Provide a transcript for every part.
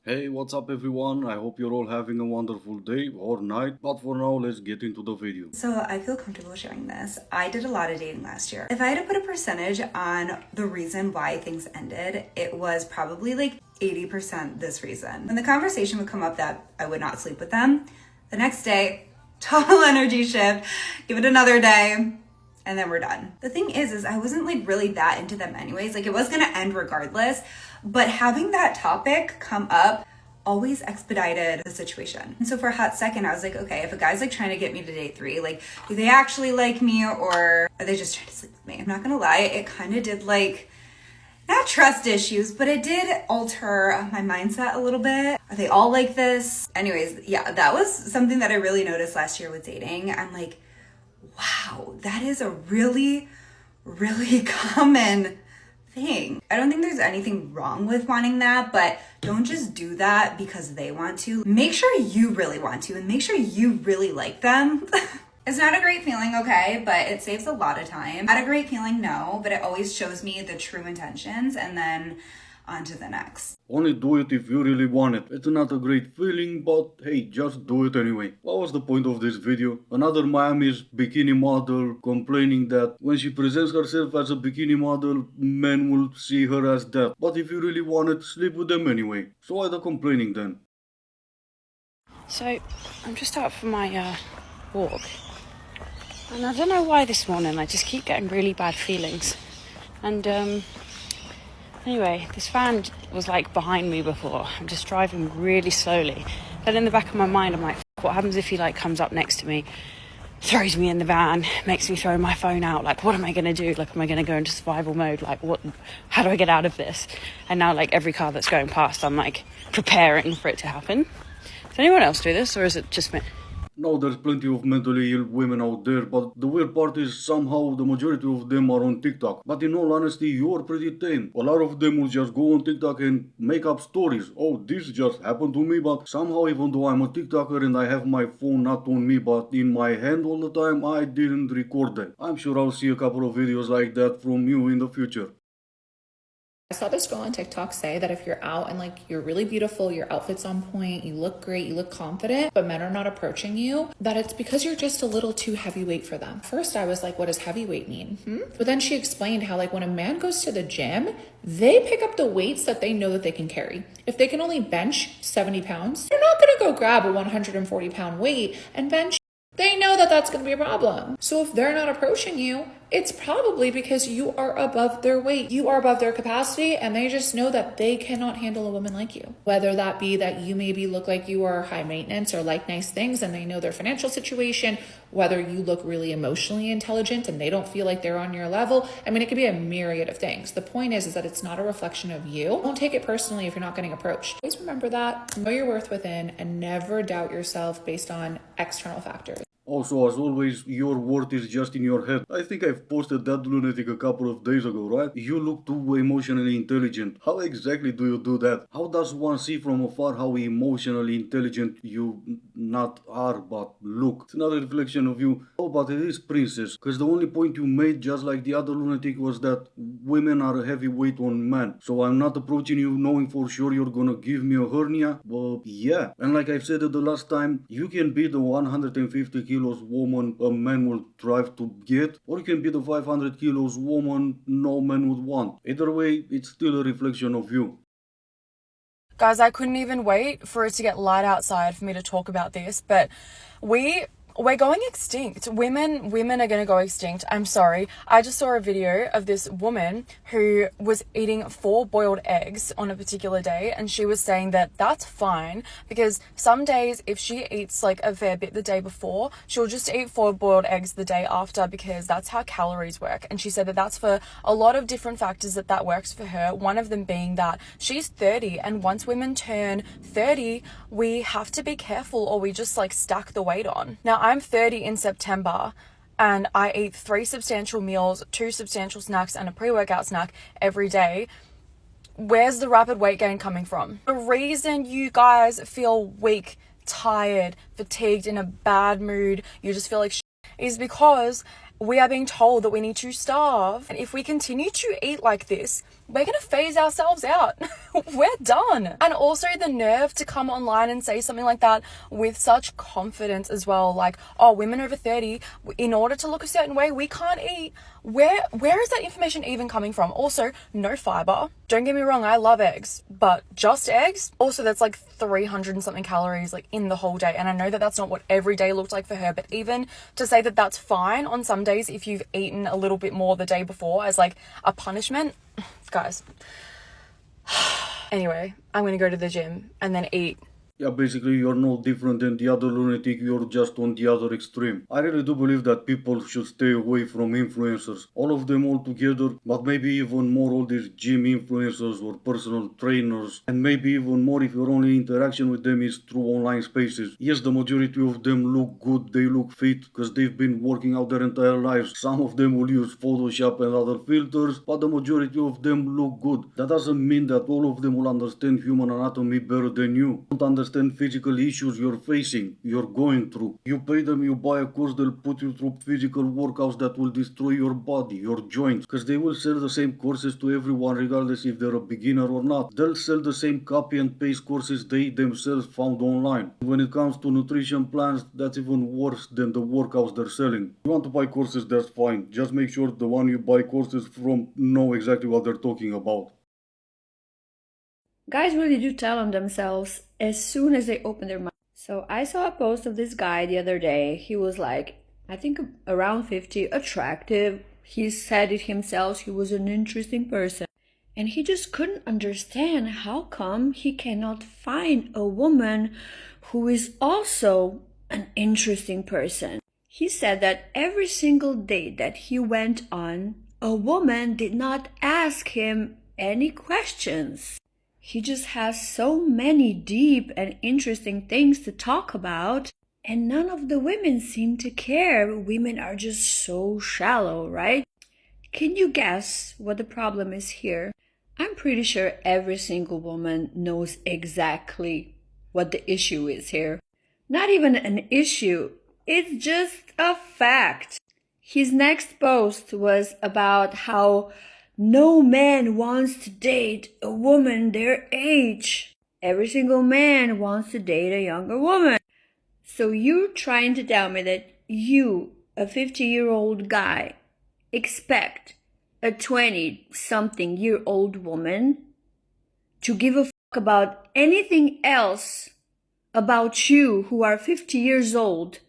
Hey, what's up everyone? I hope you're all having a wonderful day or night, but for now, let's get into the video. So I feel comfortable sharing this. I did a lot of dating last year. If I had to put a percentage on the reason why things ended, it was probably like 80% this reason. When the conversation would come up that I would not sleep with them, the next day, total energy shift, give it another day, and then we're done. The thing is I wasn't like really that into them anyways. Like it was gonna end regardless, but having that topic come up always expedited the situation. And so for a hot second, I was like, okay, if a guy's like trying to get me to date 3, like, do they actually like me or are they just trying to sleep with me? I'm not gonna lie, it kind of did like, not trust issues, but it did alter my mindset a little bit. Are they all like this? Anyways, yeah, that was something that I really noticed last year with dating. I'm like, wow, that is a really, really common thing. I don't think there's anything wrong with wanting that, but don't just do that because they want to. Make sure you really want to and make sure you really like them. It's not a great feeling, okay, but it saves a lot of time. Not a great feeling, no, but it always shows me the true intentions and then on to the next. Only do it if you really want it. It's not a great feeling, but hey, just do it anyway. What was the point of this video? Another Miami's bikini model complaining that when she presents herself as a bikini model, men will see her as that. But if you really want it, sleep with them anyway. So why the complaining then? So, I'm just out for my walk, and I don't know why this morning I just keep getting really bad feelings. And anyway, this van was like behind me before. I'm just driving really slowly. Then in the back of my mind, I'm like, what happens if he like comes up next to me, throws me in the van, makes me throw my phone out? Like, what am I gonna do? Like, am I gonna go into survival mode? Like, what? How do I get out of this? And now, like, every car that's going past, I'm like preparing for it to happen. Does anyone else do this, or is it just me? Now there's plenty of mentally ill women out there, but the weird part is somehow the majority of them are on TikTok. But in all honesty, you're pretty tame. A lot of them will just go on TikTok and make up stories. Oh, this just happened to me, but somehow even though I'm a TikToker and I have my phone not on me but in my hand all the time, I didn't record them. I'm sure I'll see a couple of videos like that from you in the future. I saw this girl on TikTok say that if you're out and like you're really beautiful, your outfit's on point, you look great, you look confident, but men are not approaching you, that it's because you're just a little too heavyweight for them. First, I was like, what does heavyweight mean? But then she explained how like when a man goes to the gym, they pick up the weights that they know that they can carry. If they can only bench 70 pounds, they're not gonna go grab a 140-pound weight and bench. They know that that's going to be a problem. So if they're not approaching you, it's probably because you are above their weight. You are above their capacity, and they just know that they cannot handle a woman like you. Whether that be that you maybe look like you are high maintenance or like nice things and they know their financial situation, whether you look really emotionally intelligent and they don't feel like they're on your level. I mean, it could be a myriad of things. The point is that it's not a reflection of you. Don't take it personally if you're not getting approached. Always remember that. Know your worth within and never doubt yourself based on external factors. Also, as always, your worth is just in your head. I think I've posted that lunatic a couple of days ago, right? You look too emotionally intelligent. How exactly do you do that? How does one see from afar how emotionally intelligent you not are but look? It's another reflection of you. Oh, but it is princess. Because the only point you made, just like the other lunatic, was that women are a heavy weight on men. So I'm not approaching you knowing for sure you're gonna give me a hernia. But yeah. And like I've said it the last time, you can be the 150 kilos woman a man will drive to get, or you can be the 500 kilos woman no man would want. Either way, it's still a reflection of you. Guys, I couldn't even wait for it to get light outside for me to talk about this, but we're going extinct. Women are going to go extinct. I'm sorry. I just saw a video of this woman who was eating 4 boiled eggs on a particular day, and she was saying that that's fine because some days if she eats like a fair bit the day before, she'll just eat 4 boiled eggs the day after because that's how calories work. And she said that that's for a lot of different factors that works for her. One of them being that she's 30, and once women turn 30, we have to be careful or we just like stack the weight on. Now, I'm 30 in September and I eat 3 substantial meals, 2 substantial snacks and a pre-workout snack every day. Where's the rapid weight gain coming from? The reason you guys feel weak, tired, fatigued, in a bad mood, you just feel like shit, is because we are being told that we need to starve. And if we continue to eat like this, we're gonna phase ourselves out. We're done. And also the nerve to come online and say something like that with such confidence as well. Like, oh, women over 30, in order to look a certain way, we can't eat. Where is that information even coming from? Also, no fiber. Don't get me wrong, I love eggs, but just eggs? Also, that's like 300 and something calories like in the whole day. And I know that that's not what every day looked like for her, but even to say that that's fine on some days if you've eaten a little bit more the day before as like a punishment, guys. Anyway, I'm gonna go to the gym and then eat. Yeah, basically you're no different than the other lunatic, you're just on the other extreme. I really do believe that people should stay away from influencers. All of them all together, but maybe even more all these gym influencers or personal trainers. And maybe even more if your only interaction with them is through online spaces. Yes, the majority of them look good, they look fit, because they've been working out their entire lives. Some of them will use Photoshop and other filters, but the majority of them look good. That doesn't mean that all of them will understand human anatomy better than you. Don't understand physical issues you're facing, you're going through. You pay them, you buy a course, they'll put you through physical workouts that will destroy your body, your joints, because they will sell the same courses to everyone regardless if they're a beginner or not. They'll sell the same copy and paste courses they themselves found online. When it comes to nutrition plans, that's even worse than the workouts they're selling. You want to buy courses, that's fine. Just make sure the one you buy courses from know exactly what they're talking about. Guys really do tell on themselves as soon as they open their mouth. So I saw a post of this guy the other day. He was like, I think around 50, attractive. He said it himself, he was an interesting person. And he just couldn't understand how come he cannot find a woman who is also an interesting person. He said that every single date that he went on, a woman did not ask him any questions. He just has so many deep and interesting things to talk about, and none of the women seem to care. Women are just so shallow, right? Can you guess what the problem is here? I'm pretty sure every single woman knows exactly what the issue is here. Not even an issue, it's just a fact. His next post was about how no man wants to date a woman their age. Every single man wants to date a younger woman. So you're trying to tell me that you, a 50-year-old guy, expect a 20-something-year-old woman to give a fuck about anything else about you who are 50 years old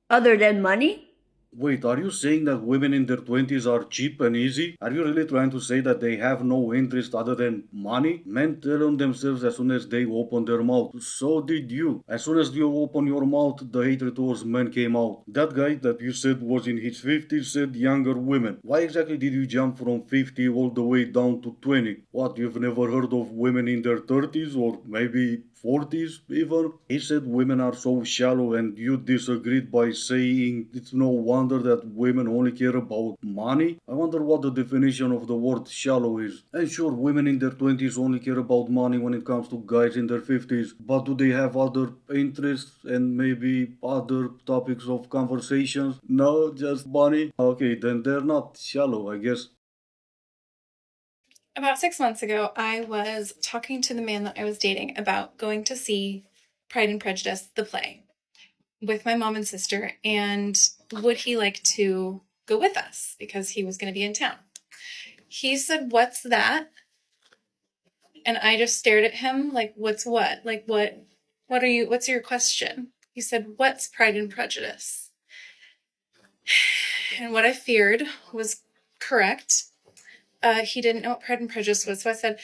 other than money? Wait, are you saying that women in their 20s are cheap and easy? Are you really trying to say that they have no interest other than money? Men tell on themselves as soon as they open their mouth. So did you. As soon as you open your mouth, the hatred towards men came out. That guy that you said was in his 50s said younger women. Why exactly did you jump from 50 all the way down to 20? What, you've never heard of women in their 30s or maybe 40s even? He said women are so shallow and you disagreed by saying it's no wonder that women only care about money. I wonder what the definition of the word shallow is. And sure, women in their 20s only care about money when it comes to guys in their 50s, but do they have other interests and maybe other topics of conversations? No, just money? Okay, then they're not shallow, I guess. About 6 months ago, I was talking to the man that I was dating about going to see Pride and Prejudice, the play, with my mom and sister, and would he like to go with us because he was going to be in town. He said, "What's that?" And I just stared at him like, "What's what? Like what's your question?" He said, "What's Pride and Prejudice?" And what I feared was correct. He didn't know what Pride and Prejudice was. So I said,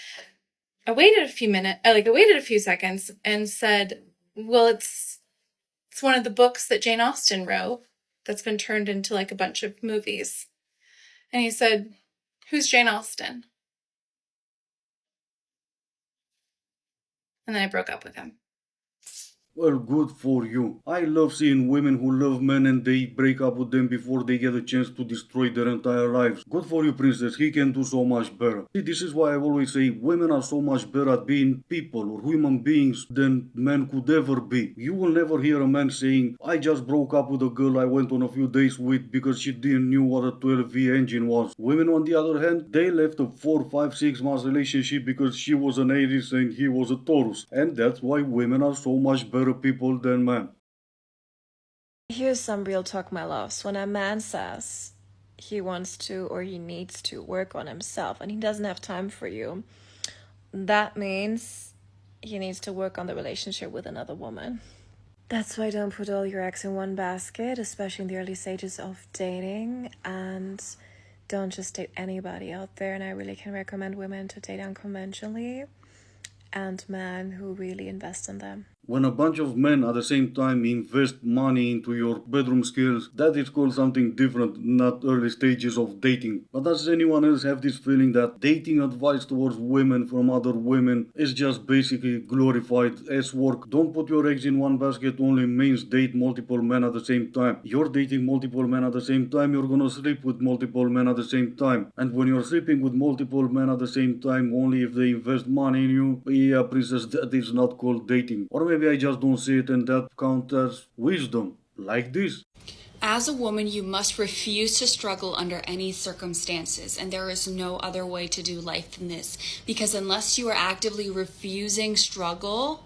I waited a few seconds and said, well, it's one of the books that Jane Austen wrote that's been turned into like a bunch of movies. And he said, "Who's Jane Austen?" And then I broke up with him. Well, good for you. I love seeing women who love men and they break up with them before they get a chance to destroy their entire lives. Good for you, princess. He can do so much better. See, this is why I always say women are so much better at being people or human beings than men could ever be. You will never hear a man saying, I just broke up with a girl I went on a few days with because she didn't knew what a 12V engine was. Women, on the other hand, they left a 4, 5, 6 months relationship because she was an Aries and he was a Taurus. And that's why women are so much better people than men. Here's some real talk, my loves. When a man says he wants to or he needs to work on himself and he doesn't have time for you, that means he needs to work on the relationship with another woman. That's why don't put all your eggs in one basket, especially in the early stages of dating, and don't just date anybody out there. And I really can recommend women to date unconventionally and men who really invest in them. When a bunch of men at the same time invest money into your bedroom skills, that is called something different, not early stages of dating. But does anyone else have this feeling that dating advice towards women from other women is just basically glorified ass work? Don't put your eggs in one basket only means date multiple men at the same time. You're dating multiple men at the same time, you're gonna sleep with multiple men at the same time. And when you're sleeping with multiple men at the same time, only if they invest money in you, yeah, princess, that is not called dating. Or maybe I just don't see it and that counts as wisdom. Like this. As a woman, you must refuse to struggle under any circumstances, and there is no other way to do life than this. Because unless you are actively refusing struggle,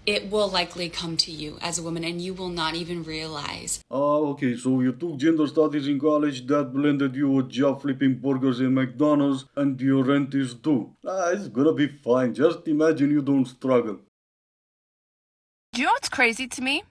it will likely come to you as a woman, and you will not even realize. Okay, so you took gender studies in college, that blended you a job flipping burgers in McDonald's, and your rent is due. It's gonna be fine, just imagine you don't struggle. Do you know what's crazy to me?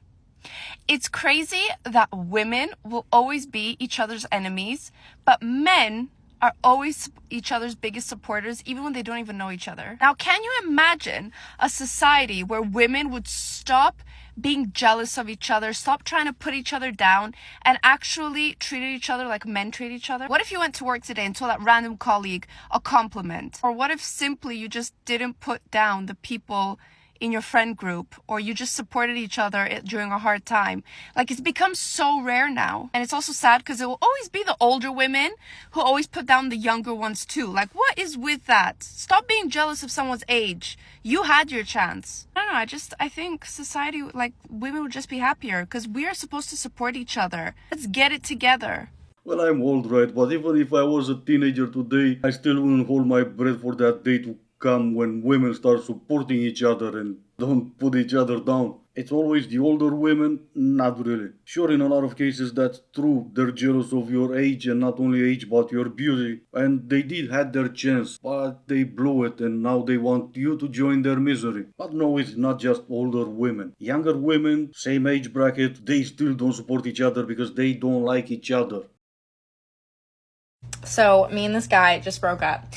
It's crazy that women will always be each other's enemies, but men are always each other's biggest supporters, even when they don't even know each other. Now, can you imagine a society where women would stop being jealous of each other, stop trying to put each other down, and actually treated each other like men treat each other? What if you went to work today and told that random colleague a compliment? Or what if simply you just didn't put down the people in your friend group, or you just supported each other during a hard time? Like, it's become so rare now. And it's also sad because it will always be the older women who always put down the younger ones too. Like, what is with that? Stop being jealous of someone's age. You had your chance. I don't know, I think society, like, women would just be happier because we are supposed to support each other. Let's get it together. Well, I'm old, right? But even if I was a teenager today, I still wouldn't hold my breath for that day to come when women start supporting each other and don't put each other down. It's always the older women? Not really. Sure, in a lot of cases that's true. They're jealous of your age, and not only age but your beauty. And they did had their chance, but they blew it and now they want you to join their misery. But no, it's not just older women. Younger women, same age bracket, they still don't support each other because they don't like each other. So me and this guy just broke up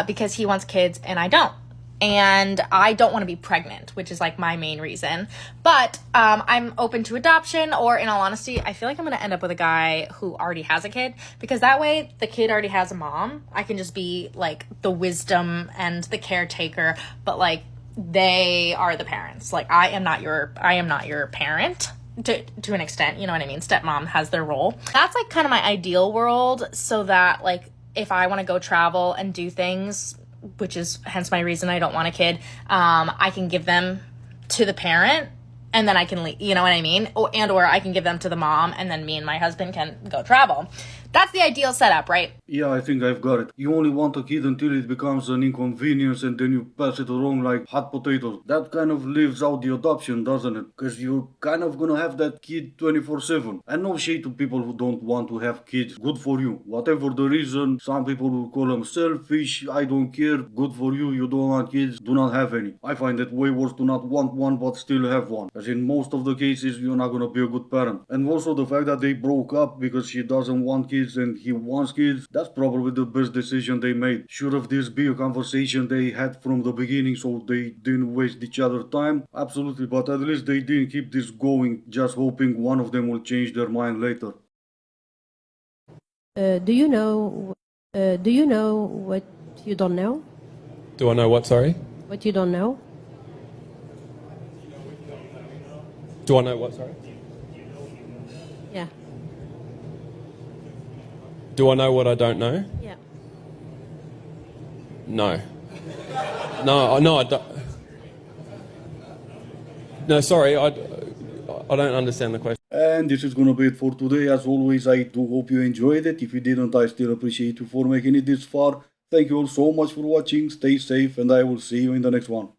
because he wants kids and I don't. And I don't want to be pregnant, which is like my main reason. But I'm open to adoption, or in all honesty, I feel like I'm going to end up with a guy who already has a kid, because that way the kid already has a mom. I can just be like the wisdom and the caretaker, but like they are the parents. Like I am not your parent. To an extent, you know what I mean? Stepmom has their role. That's like kind of my ideal world, so that like if I want to go travel and do things, which is hence my reason I don't want a kid, I can give them to the parent and then I can leave, you know what I mean? Or I can give them to the mom and then me and my husband can go travel. That's the ideal setup, right? Yeah, I think I've got it. You only want a kid until it becomes an inconvenience and then you pass it along like hot potatoes. That kind of leaves out the adoption, doesn't it? Because you're kind of gonna have that kid 24/7. And no shade to people who don't want to have kids. Good for you. Whatever the reason, some people will call them selfish. I don't care. Good for you. You don't want kids. Do not have any. I find it way worse to not want one but still have one. As in most of the cases, you're not gonna be a good parent. And also the fact that they broke up because she doesn't want kids and he wants kids, that's probably the best decision they made. Should have this be a conversation they had from the beginning so they didn't waste each other time? Absolutely, but at least they didn't keep this going just hoping one of them will change their mind later. Do you know what you don't know? Do I know what, sorry? What you don't know? Do I know what, sorry? Yeah. Do I know what I don't know? Yeah. No. No, I don't. No, sorry, I don't understand the question. And this is gonna be it for today. As always, I do hope you enjoyed it. If you didn't, I still appreciate you for making it this far. Thank you all so much for watching. Stay safe, and I will see you in the next one.